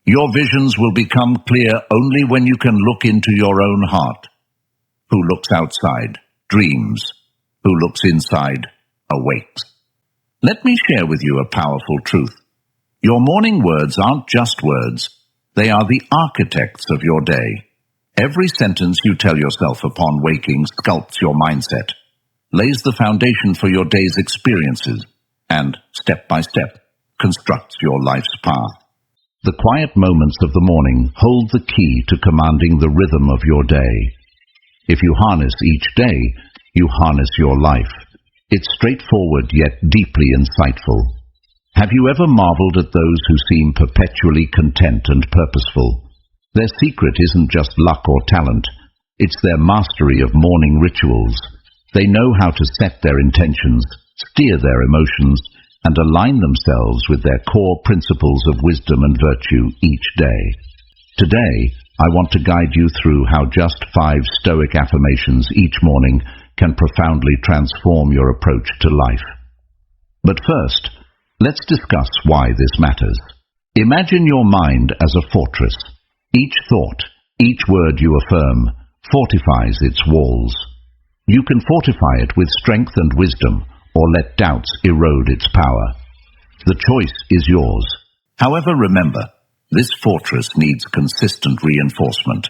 Your visions will become clear only when you can look into your own heart. Who looks outside dreams. Who looks inside awakes. Let me share with you a powerful truth. Your morning words aren't just words. They are the architects of your day. Every sentence you tell yourself upon waking sculpts your mindset, lays the foundation for your day's experiences, and, step by step, constructs your life's path. The quiet moments of the morning hold the key to commanding the rhythm of your day. If you harness each day, you harness your life. It's straightforward yet deeply insightful. Have you ever marveled at those who seem perpetually content and purposeful? Their secret isn't just luck or talent. It's their mastery of morning rituals. They know how to set their intentions, steer their emotions, and align themselves with their core principles of wisdom and virtue each day. Today, I want to guide you through how just 5 Stoic affirmations each morning can profoundly transform your approach to life. But first, let's discuss why this matters. Imagine your mind as a fortress. Each thought, each word you affirm, fortifies its walls. You can fortify it with strength and wisdom, or let doubts erode its power. The choice is yours. However, remember, this fortress needs consistent reinforcement.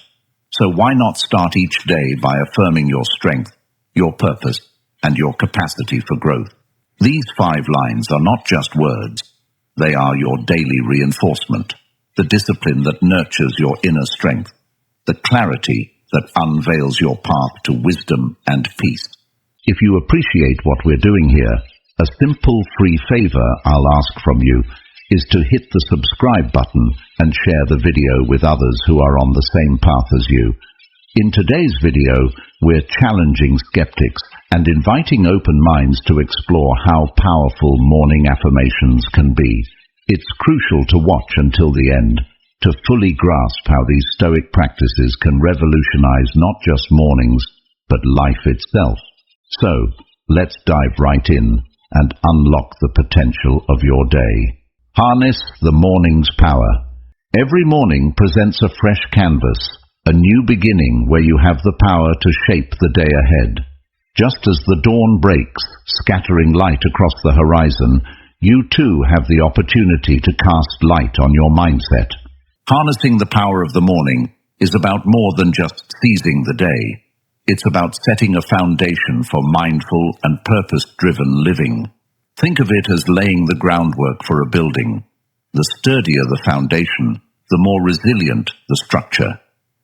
So why not start each day by affirming your strength, your purpose, and your capacity for growth? These 5 lines are not just words. They are your daily reinforcement, the discipline that nurtures your inner strength, the clarity that unveils your path to wisdom and peace. If you appreciate what we're doing here, a simple free favor I'll ask from you is to hit the subscribe button and share the video with others who are on the same path as you. In today's video, we're challenging skeptics and inviting open minds to explore how powerful morning affirmations can be. It's crucial to watch until the end to fully grasp how these Stoic practices can revolutionize not just mornings, but life itself. So, let's dive right in and unlock the potential of your day. Harness the morning's power. Every morning presents a fresh canvas, a new beginning where you have the power to shape the day ahead. Just as the dawn breaks, scattering light across the horizon, you too have the opportunity to cast light on your mindset. Harnessing the power of the morning is about more than just seizing the day. It's about setting a foundation for mindful and purpose-driven living. Think of it as laying the groundwork for a building. The sturdier the foundation, the more resilient the structure.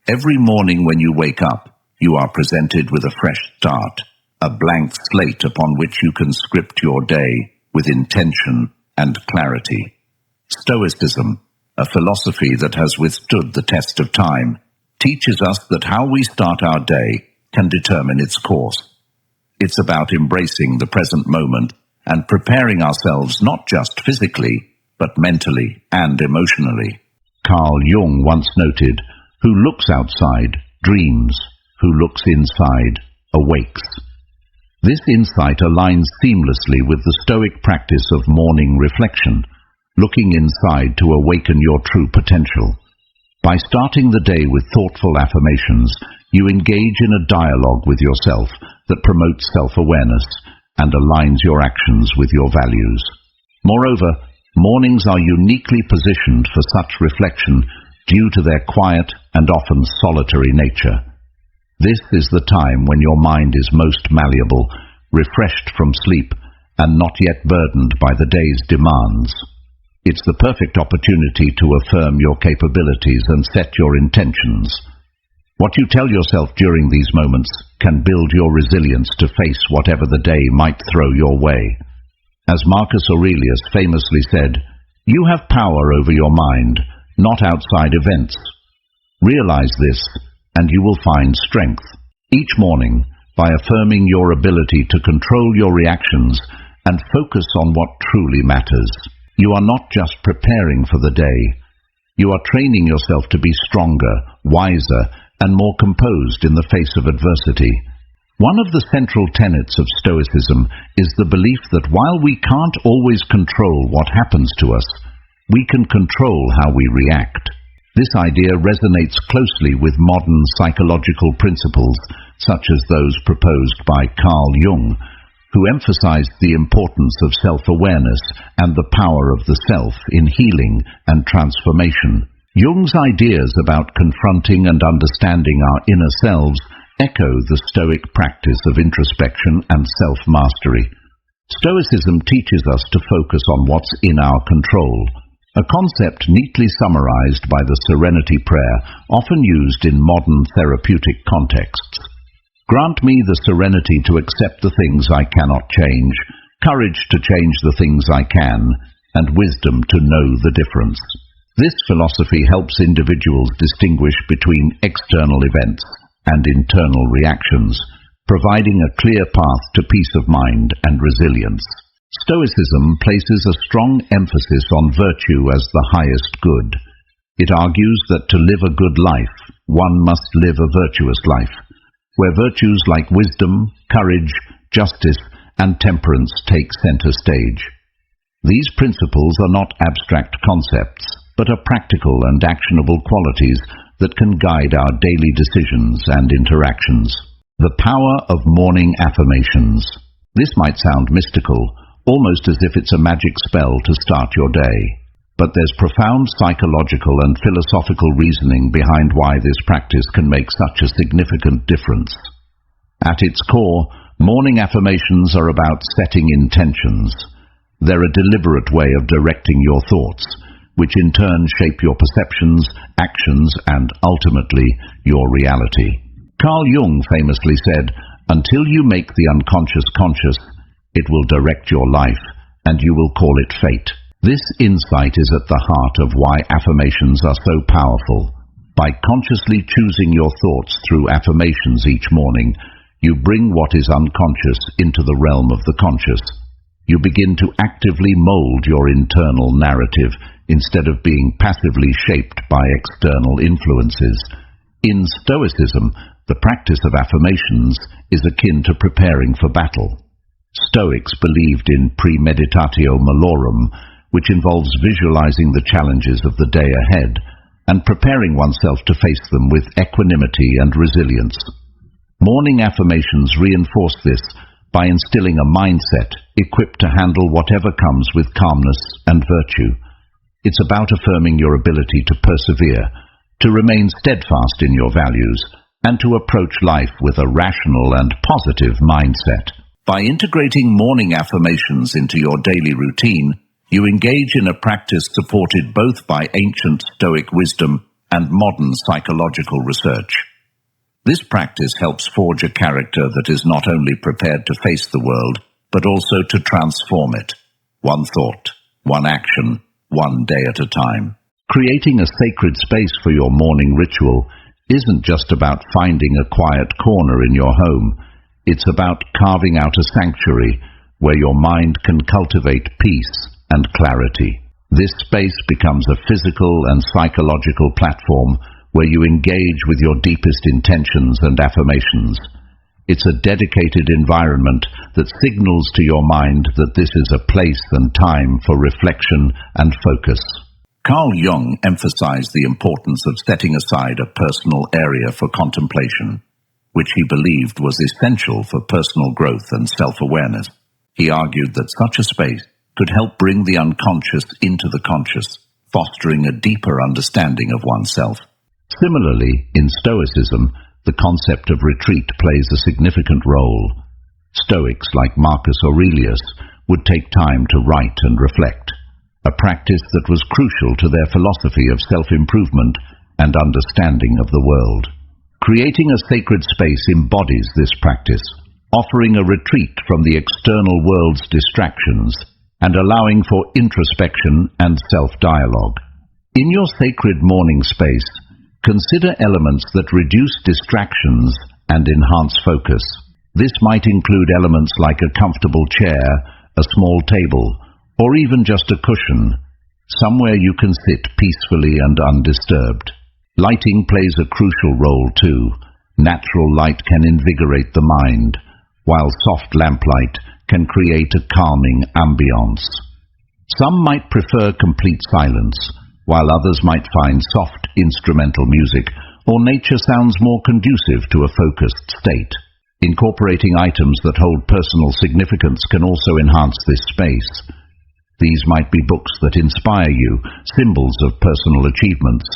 Every morning when you wake up, you are presented with a fresh start, a blank slate upon which you can script your day with intention and clarity. Stoicism, a philosophy that has withstood the test of time, teaches us that how we start our day can determine its course. It's about embracing the present moment and preparing ourselves not just physically, but mentally and emotionally. Carl Jung once noted, "Who looks outside dreams, who looks inside awakes." This insight aligns seamlessly with the Stoic practice of morning reflection, looking inside to awaken your true potential. By starting the day with thoughtful affirmations, you engage in a dialogue with yourself that promotes self-awareness and aligns your actions with your values. Moreover, mornings are uniquely positioned for such reflection due to their quiet and often solitary nature. This is the time when your mind is most malleable, refreshed from sleep, and not yet burdened by the day's demands. It's the perfect opportunity to affirm your capabilities and set your intentions. What you tell yourself during these moments can build your resilience to face whatever the day might throw your way. As Marcus Aurelius famously said, "You have power over your mind, not outside events." Realize this, and you will find strength. Each morning, by affirming your ability to control your reactions and focus on what truly matters, you are not just preparing for the day. You are training yourself to be stronger, wiser, and more composed in the face of adversity. One of the central tenets of Stoicism is the belief that while we can't always control what happens to us, we can control how we react. This idea resonates closely with modern psychological principles, such as those proposed by Carl Jung, who emphasized the importance of self-awareness and the power of the self in healing and transformation. Jung's ideas about confronting and understanding our inner selves echo the Stoic practice of introspection and self-mastery. Stoicism teaches us to focus on what's in our control, a concept neatly summarized by the Serenity Prayer, often used in modern therapeutic contexts. Grant me the serenity to accept the things I cannot change, courage to change the things I can, and wisdom to know the difference. This philosophy helps individuals distinguish between external events and internal reactions, providing a clear path to peace of mind and resilience. Stoicism places a strong emphasis on virtue as the highest good. It argues that to live a good life, one must live a virtuous life, where virtues like wisdom, courage, justice, and temperance take center stage. These principles are not abstract concepts, but are practical and actionable qualities that can guide our daily decisions and interactions. The power of morning affirmations. This might sound mystical, almost as if it's a magic spell to start your day. But there's profound psychological and philosophical reasoning behind why this practice can make such a significant difference. At its core, morning affirmations are about setting intentions. They're a deliberate way of directing your thoughts, which in turn shape your perceptions, actions, and ultimately your reality. Carl Jung famously said, "Until you make the unconscious conscious, it will direct your life, and you will call it fate." This insight is at the heart of why affirmations are so powerful. By consciously choosing your thoughts through affirmations each morning, you bring what is unconscious into the realm of the conscious. You begin to actively mold your internal narrative instead of being passively shaped by external influences. In Stoicism, the practice of affirmations is akin to preparing for battle. Stoics believed in premeditatio malorum, which involves visualizing the challenges of the day ahead and preparing oneself to face them with equanimity and resilience. Morning affirmations reinforce this by instilling a mindset equipped to handle whatever comes with calmness and virtue. It's about affirming your ability to persevere, to remain steadfast in your values, and to approach life with a rational and positive mindset. By integrating morning affirmations into your daily routine, you engage in a practice supported both by ancient Stoic wisdom and modern psychological research. This practice helps forge a character that is not only prepared to face the world, but also to transform it, one thought, one action, one day at a time. Creating a sacred space for your morning ritual isn't just about finding a quiet corner in your home. It's about carving out a sanctuary where your mind can cultivate peace and clarity. This space becomes a physical and psychological platform where you engage with your deepest intentions and affirmations. It's a dedicated environment that signals to your mind that this is a place and time for reflection and focus. Carl Jung emphasized the importance of setting aside a personal area for contemplation, which he believed was essential for personal growth and self-awareness. He argued that such a space could help bring the unconscious into the conscious, fostering a deeper understanding of oneself. Similarly, in Stoicism, the concept of retreat plays a significant role. Stoics like Marcus Aurelius would take time to write and reflect, a practice that was crucial to their philosophy of self-improvement and understanding of the world. Creating a sacred space embodies this practice, offering a retreat from the external world's distractions and allowing for introspection and self-dialogue. In your sacred morning space, consider elements that reduce distractions and enhance focus. This might include elements like a comfortable chair, a small table, or even just a cushion, somewhere you can sit peacefully and undisturbed. Lighting plays a crucial role too. Natural light can invigorate the mind, while soft lamplight can create a calming ambience. Some might prefer complete silence, while others might find soft, instrumental music, or nature sounds more conducive to a focused state. Incorporating items that hold personal significance can also enhance this space. These might be books that inspire you, symbols of personal achievements,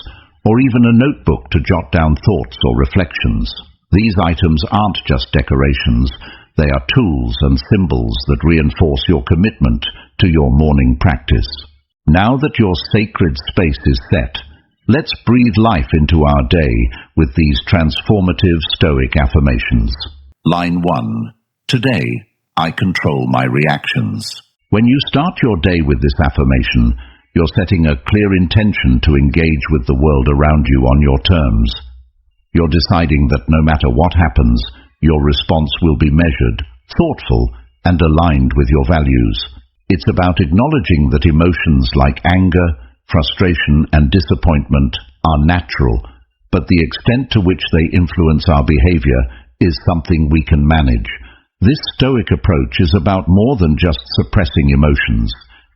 or even a notebook to jot down thoughts or reflections. These items aren't just decorations, they are tools and symbols that reinforce your commitment to your morning practice. Now that your sacred space is set, let's breathe life into our day with these transformative Stoic affirmations. Line 1. Today, I control my reactions. When you start your day with this affirmation, you're setting a clear intention to engage with the world around you on your terms. You're deciding that no matter what happens, your response will be measured, thoughtful, and aligned with your values. It's about acknowledging that emotions like anger, frustration, and disappointment are natural, but the extent to which they influence our behavior is something we can manage. This Stoic approach is about more than just suppressing emotions.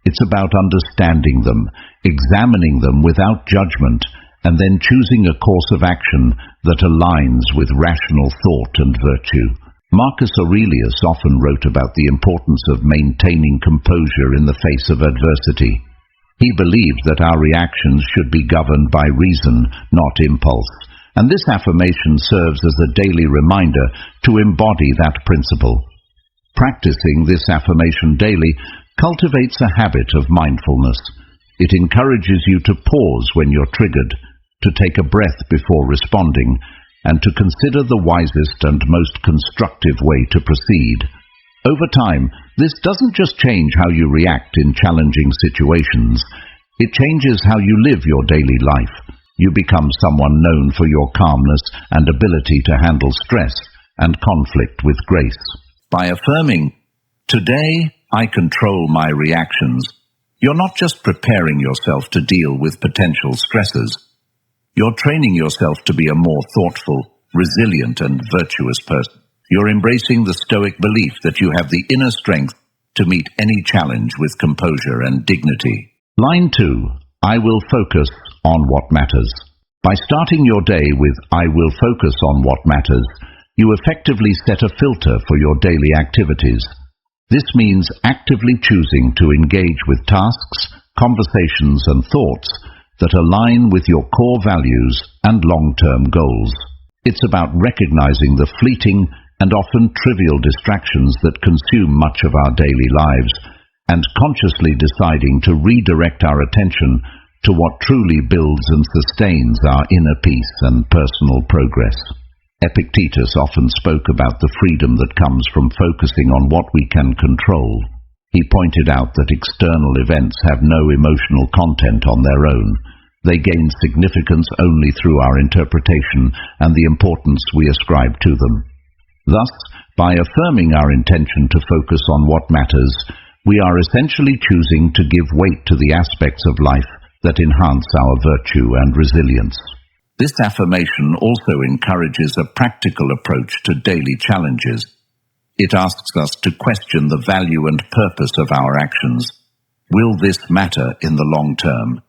It's about understanding them, examining them without judgment, and then choosing a course of action that aligns with rational thought and virtue. Marcus Aurelius often wrote about the importance of maintaining composure in the face of adversity. He believed that our reactions should be governed by reason, not impulse, and this affirmation serves as a daily reminder to embody that principle. Practicing this affirmation daily cultivates a habit of mindfulness. It encourages you to pause when you're triggered, to take a breath before responding, and to consider the wisest and most constructive way to proceed. Over time, this doesn't just change how you react in challenging situations, it changes how you live your daily life. You become someone known for your calmness and ability to handle stress and conflict with grace. By affirming, "Today I control my reactions," you're not just preparing yourself to deal with potential stressors. You're training yourself to be a more thoughtful, resilient, and virtuous person. You're embracing the Stoic belief that you have the inner strength to meet any challenge with composure and dignity. Line 2. I will focus on what matters. By starting your day with "I will focus on what matters," you effectively set a filter for your daily activities. This means actively choosing to engage with tasks, conversations, and thoughts that align with your core values and long-term goals. It's about recognizing the fleeting and often trivial distractions that consume much of our daily lives, and consciously deciding to redirect our attention to what truly builds and sustains our inner peace and personal progress. Epictetus often spoke about the freedom that comes from focusing on what we can control. He pointed out that external events have no emotional content on their own. They gain significance only through our interpretation and the importance we ascribe to them. Thus, by affirming our intention to focus on what matters, we are essentially choosing to give weight to the aspects of life that enhance our virtue and resilience. This affirmation also encourages a practical approach to daily challenges. It asks us to question the value and purpose of our actions. Will this matter in the long term?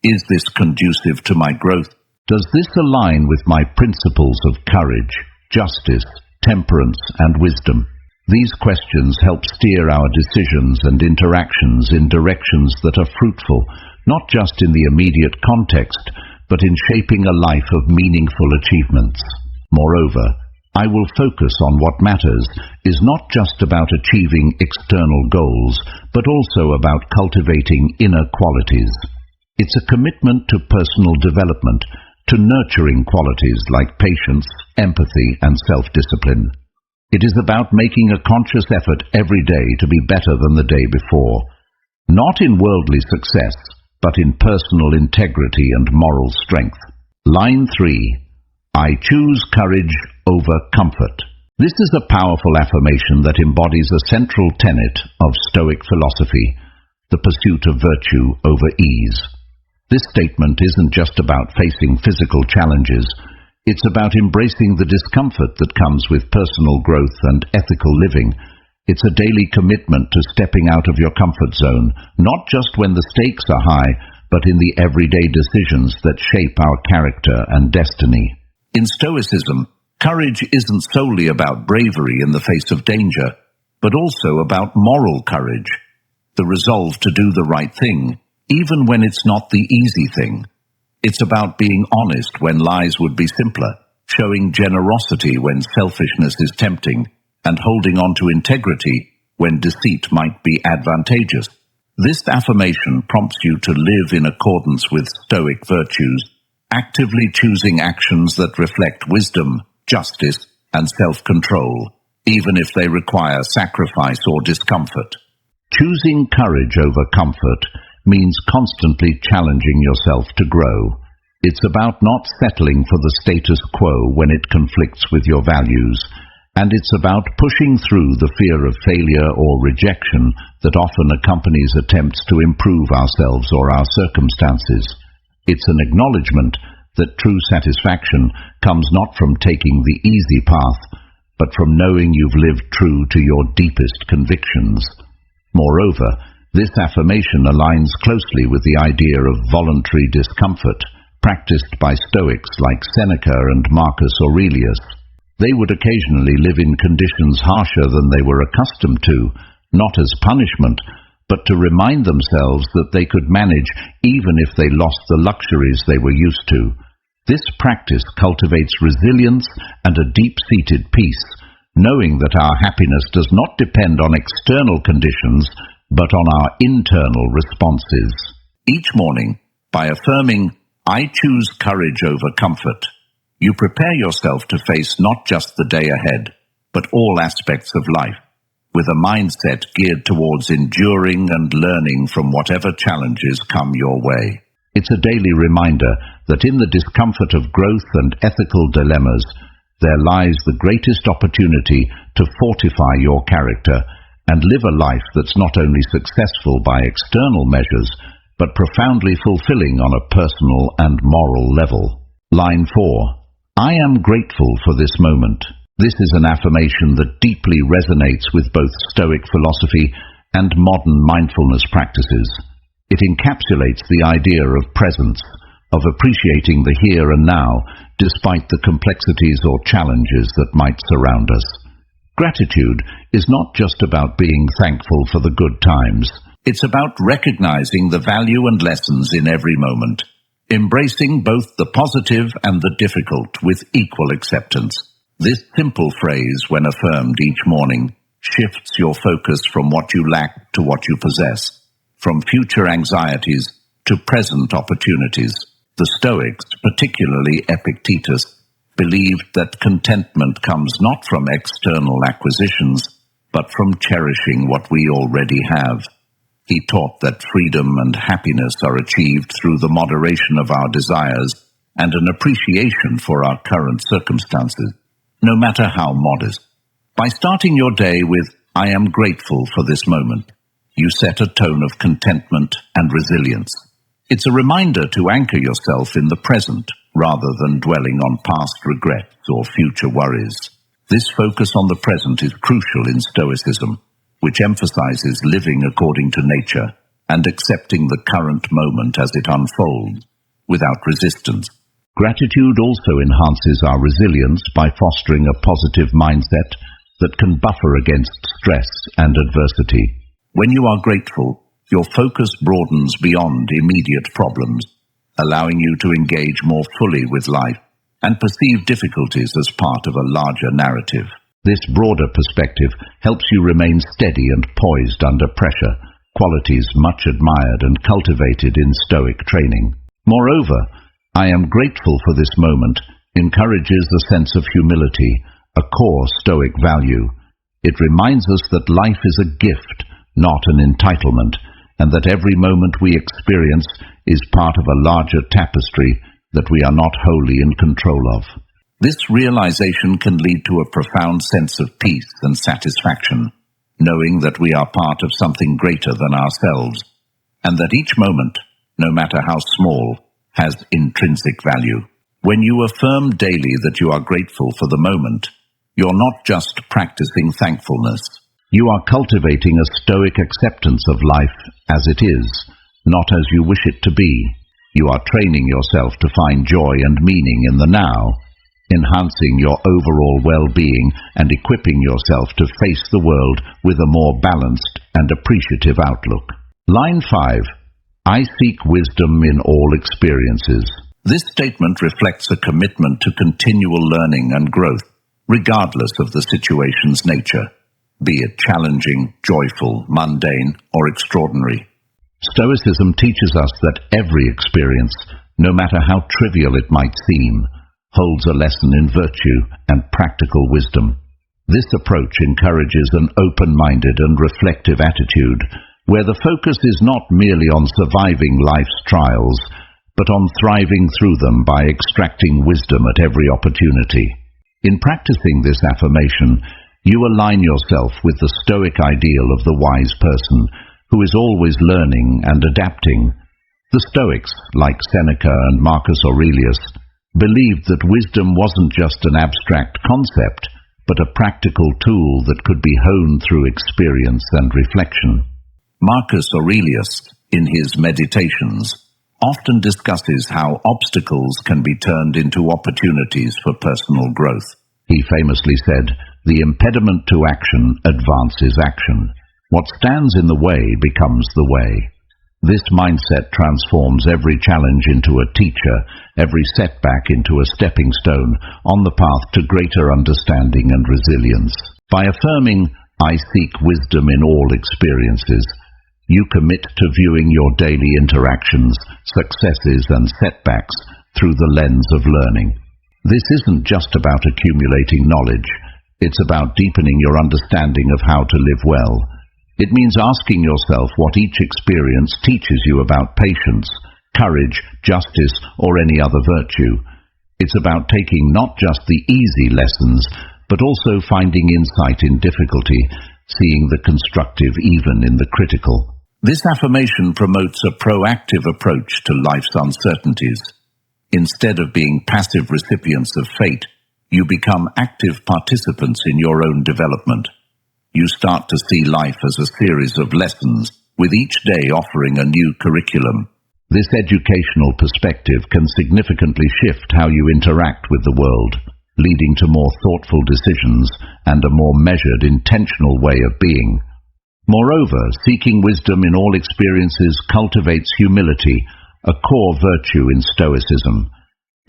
Is this conducive to my growth? Does this align with my principles of courage, justice, temperance, and wisdom? These questions help steer our decisions and interactions in directions that are fruitful, not just in the immediate context, but in shaping a life of meaningful achievements. Moreover, "I will focus on what matters" is not just about achieving external goals, but also about cultivating inner qualities. It's a commitment to personal development, to nurturing qualities like patience, empathy, and self-discipline. It is about making a conscious effort every day to be better than the day before, not in worldly success, but in personal integrity and moral strength. Line 3. I choose courage over comfort. This is a powerful affirmation that embodies a central tenet of Stoic philosophy, the pursuit of virtue over ease. This statement isn't just about facing physical challenges, it's about embracing the discomfort that comes with personal growth and ethical living. It's a daily commitment to stepping out of your comfort zone, not just when the stakes are high, but in the everyday decisions that shape our character and destiny. In Stoicism, courage isn't solely about bravery in the face of danger, but also about moral courage, the resolve to do the right thing, even when it's not the easy thing. It's about being honest when lies would be simpler, showing generosity when selfishness is tempting, and holding on to integrity when deceit might be advantageous. This affirmation prompts you to live in accordance with Stoic virtues, actively choosing actions that reflect wisdom, justice, and self-control, even if they require sacrifice or discomfort. Choosing courage over comfort means constantly challenging yourself to grow. It's about not settling for the status quo when it conflicts with your values, and it's about pushing through the fear of failure or rejection that often accompanies attempts to improve ourselves or our circumstances. It's an acknowledgement that true satisfaction comes not from taking the easy path, but from knowing you've lived true to your deepest convictions. Moreover, this affirmation aligns closely with the idea of voluntary discomfort, practiced by Stoics like Seneca and Marcus Aurelius. They would occasionally live in conditions harsher than they were accustomed to, not as punishment, but to remind themselves that they could manage even if they lost the luxuries they were used to. This practice cultivates resilience and a deep-seated peace, knowing that our happiness does not depend on external conditions, but on our internal responses. Each morning, by affirming, "I choose courage over comfort," you prepare yourself to face not just the day ahead, but all aspects of life, with a mindset geared towards enduring and learning from whatever challenges come your way. It's a daily reminder that in the discomfort of growth and ethical dilemmas, there lies the greatest opportunity to fortify your character and live a life that's not only successful by external measures, but profoundly fulfilling on a personal and moral level. Line 4. I am grateful for this moment. This is an affirmation that deeply resonates with both Stoic philosophy and modern mindfulness practices. It encapsulates the idea of presence, of appreciating the here and now, despite the complexities or challenges that might surround us. Gratitude is not just about being thankful for the good times. It's about recognizing the value and lessons in every moment, embracing both the positive and the difficult with equal acceptance. This simple phrase, when affirmed each morning, shifts your focus from what you lack to what you possess, from future anxieties to present opportunities. The Stoics, particularly Epictetus, believed that contentment comes not from external acquisitions, but from cherishing what we already have. He taught that freedom and happiness are achieved through the moderation of our desires and an appreciation for our current circumstances, no matter how modest. By starting your day with, "I am grateful for this moment," you set a tone of contentment and resilience. It's a reminder to anchor yourself in the present, rather than dwelling on past regrets or future worries. This focus on the present is crucial in Stoicism, which emphasizes living according to nature and accepting the current moment as it unfolds, without resistance. Gratitude also enhances our resilience by fostering a positive mindset that can buffer against stress and adversity. When you are grateful, your focus broadens beyond immediate problems, allowing you to engage more fully with life and perceive difficulties as part of a larger narrative. This broader perspective helps you remain steady and poised under pressure, qualities much admired and cultivated in Stoic training. Moreover, "I am grateful for this moment" encourages a sense of humility, a core Stoic value. It reminds us that life is a gift, not an entitlement, and that every moment we experience is part of a larger tapestry that we are not wholly in control of. This realization can lead to a profound sense of peace and satisfaction, knowing that we are part of something greater than ourselves, and that each moment, no matter how small, has intrinsic value. When you affirm daily that you are grateful for the moment, you're not just practicing thankfulness. You are cultivating a Stoic acceptance of life as it is, not as you wish it to be. You are training yourself to find joy and meaning in the now, enhancing your overall well-being and equipping yourself to face the world with a more balanced and appreciative outlook. Line 5. I seek wisdom in all experiences. This statement reflects a commitment to continual learning and growth, regardless of the situation's nature, be it challenging, joyful, mundane, or extraordinary. Stoicism teaches us that every experience, no matter how trivial it might seem, holds a lesson in virtue and practical wisdom. This approach encourages an open-minded and reflective attitude, where the focus is not merely on surviving life's trials, but on thriving through them by extracting wisdom at every opportunity. In practicing this affirmation, you align yourself with the Stoic ideal of the wise person, who is always learning and adapting. The Stoics, like Seneca and Marcus Aurelius, believed that wisdom wasn't just an abstract concept, but a practical tool that could be honed through experience and reflection. Marcus Aurelius, in his Meditations, often discusses how obstacles can be turned into opportunities for personal growth. He famously said, "The impediment to action advances action. What stands in the way becomes the way." This mindset transforms every challenge into a teacher, every setback into a stepping stone on the path to greater understanding and resilience. By affirming, "I seek wisdom in all experiences," you commit to viewing your daily interactions, successes and setbacks through the lens of learning. This isn't just about accumulating knowledge, it's about deepening your understanding of how to live well. It means asking yourself what each experience teaches you about patience, courage, justice, or any other virtue. It's about taking not just the easy lessons, but also finding insight in difficulty, seeing the constructive even in the critical. This affirmation promotes a proactive approach to life's uncertainties. Instead of being passive recipients of fate, you become active participants in your own development. You start to see life as a series of lessons, with each day offering a new curriculum. This educational perspective can significantly shift how you interact with the world, leading to more thoughtful decisions and a more measured, intentional way of being. Moreover, seeking wisdom in all experiences cultivates humility, a core virtue in Stoicism.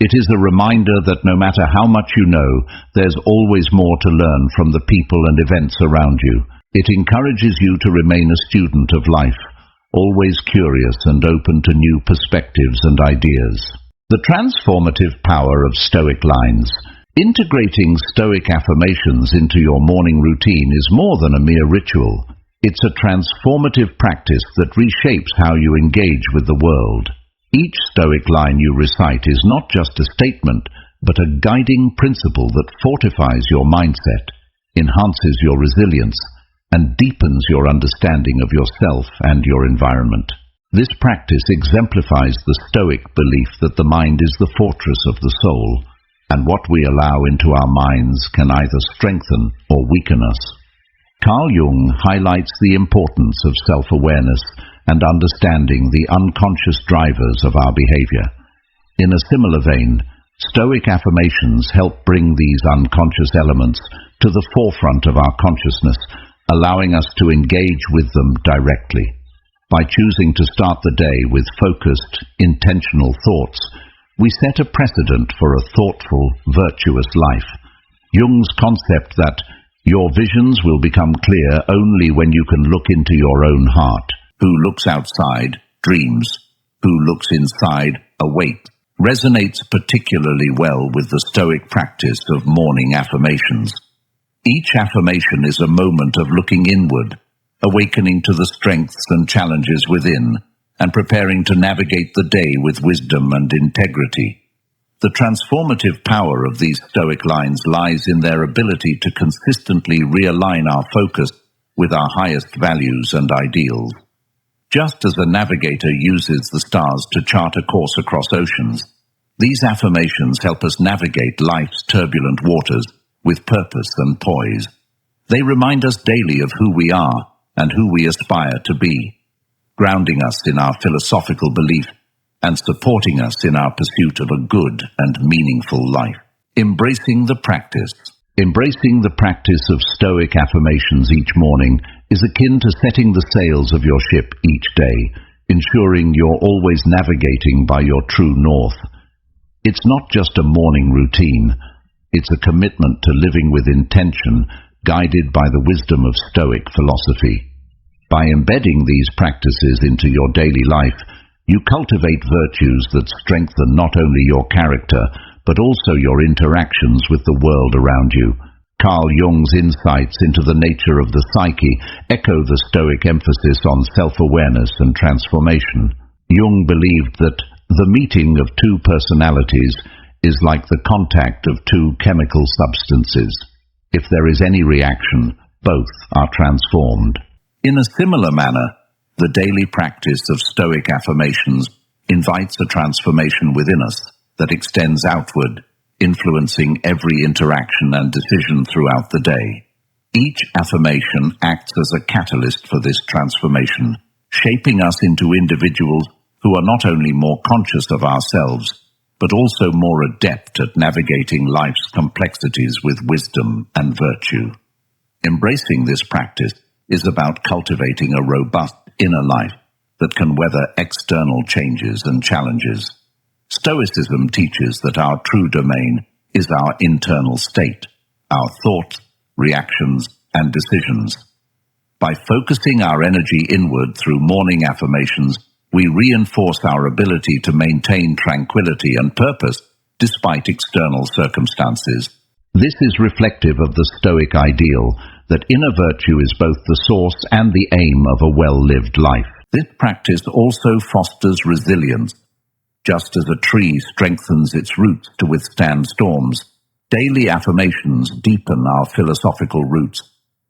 It is a reminder that no matter how much you know, there's always more to learn from the people and events around you. It encourages you to remain a student of life, always curious and open to new perspectives and ideas. The transformative power of Stoic lines. Integrating Stoic affirmations into your morning routine is more than a mere ritual. It's a transformative practice that reshapes how you engage with the world. Each Stoic line you recite is not just a statement, but a guiding principle that fortifies your mindset, enhances your resilience, and deepens your understanding of yourself and your environment. This practice exemplifies the Stoic belief that the mind is the fortress of the soul, and what we allow into our minds can either strengthen or weaken us. Carl Jung highlights the importance of self-awareness and understanding the unconscious drivers of our behavior. In a similar vein, Stoic affirmations help bring these unconscious elements to the forefront of our consciousness, allowing us to engage with them directly. By choosing to start the day with focused, intentional thoughts, we set a precedent for a thoughtful, virtuous life. Jung's concept that your visions will become clear only when you can look into your own heart. Who looks outside dreams, who looks inside awaits, resonates particularly well with the Stoic practice of morning affirmations. Each affirmation is a moment of looking inward, awakening to the strengths and challenges within, and preparing to navigate the day with wisdom and integrity. The transformative power of these Stoic lines lies in their ability to consistently realign our focus with our highest values and ideals. Just as a navigator uses the stars to chart a course across oceans, these affirmations help us navigate life's turbulent waters with purpose and poise. They remind us daily of who we are and who we aspire to be. grounding us in our philosophical belief and supporting us in our pursuit of a good and meaningful life. Embracing the practice. Embracing the practice of Stoic affirmations each morning is akin to setting the sails of your ship each day, ensuring you're always navigating by your true north. It's not just a morning routine, it's a commitment to living with intention, guided by the wisdom of Stoic philosophy. By embedding these practices into your daily life, you cultivate virtues that strengthen not only your character, but also your interactions with the world around you. Carl Jung's insights into the nature of the psyche echo the Stoic emphasis on self-awareness and transformation. Jung believed that the meeting of two personalities is like the contact of two chemical substances. If there is any reaction, both are transformed. In a similar manner, the daily practice of Stoic affirmations invites a transformation within us that extends outward, influencing every interaction and decision throughout the day. Each affirmation acts as a catalyst for this transformation, shaping us into individuals who are not only more conscious of ourselves, but also more adept at navigating life's complexities with wisdom and virtue. Embracing this practice is about cultivating a robust inner life that can weather external changes and challenges. Stoicism teaches that our true domain is our internal state, our thoughts, reactions, and decisions. By focusing our energy inward through morning affirmations, we reinforce our ability to maintain tranquility and purpose despite external circumstances. This is reflective of the Stoic ideal that inner virtue is both the source and the aim of a well-lived life. This practice also fosters resilience. Just as a tree strengthens its roots to withstand storms, daily affirmations deepen our philosophical roots,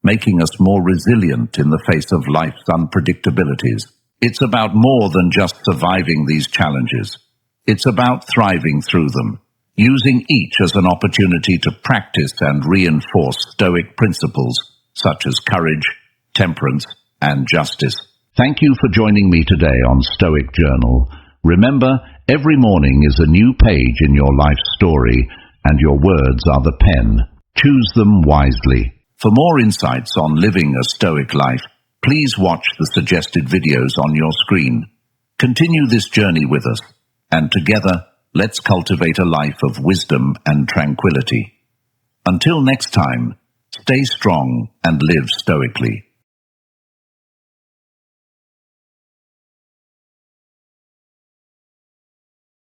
making us more resilient in the face of life's unpredictabilities. It's about more than just surviving these challenges. It's about thriving through them, using each as an opportunity to practice and reinforce Stoic principles such as courage, temperance, and justice. Thank you for joining me today on Stoic Journal. Remember, every morning is a new page in your life story, and your words are the pen. Choose them wisely. For more insights on living a Stoic life, please watch the suggested videos on your screen. Continue this journey with us, and together, let's cultivate a life of wisdom and tranquility. Until next time, stay strong and live stoically.